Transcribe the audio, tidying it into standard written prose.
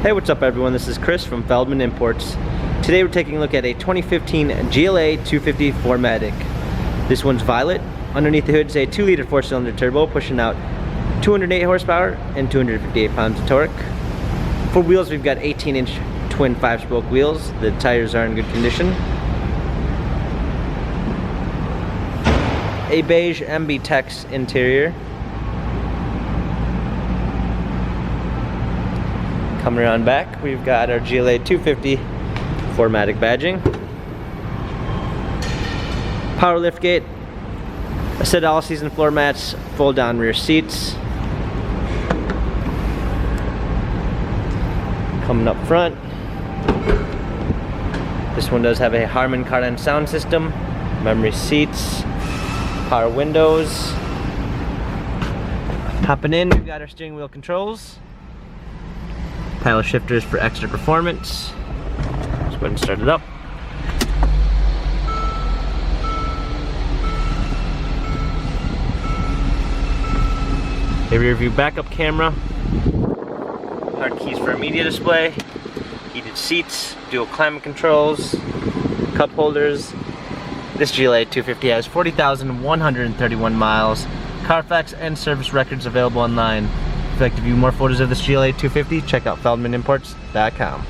Hey, what's up everyone? This is Chris from Feldmann Imports. Today we're taking a look at a 2015 GLA 250 4MATIC. This one's violet. Underneath the hood is a 2-liter 4-cylinder turbo pushing out 208 horsepower and 258 pounds of torque. For wheels, we've got 18-inch twin 5-spoke wheels. The tires are in good condition. A beige MB Tex interior. Coming around back, we've got our GLA 250 4MATIC badging. Power liftgate, a set of all-season floor mats, fold-down rear seats. Coming up front, this one does have a Harman Kardon sound system, memory seats, power windows. Hopping in, we've got our steering wheel controls. Paddle shifters for extra performance. Let's go ahead and start it up. A rear view backup camera. Hard keys for a media display. Heated seats, dual climate controls, cup holders. This GLA 250 has 40,131 miles. Carfax and service records available online. If you'd like to view more photos of this GLA 250, check out feldmanimports.com.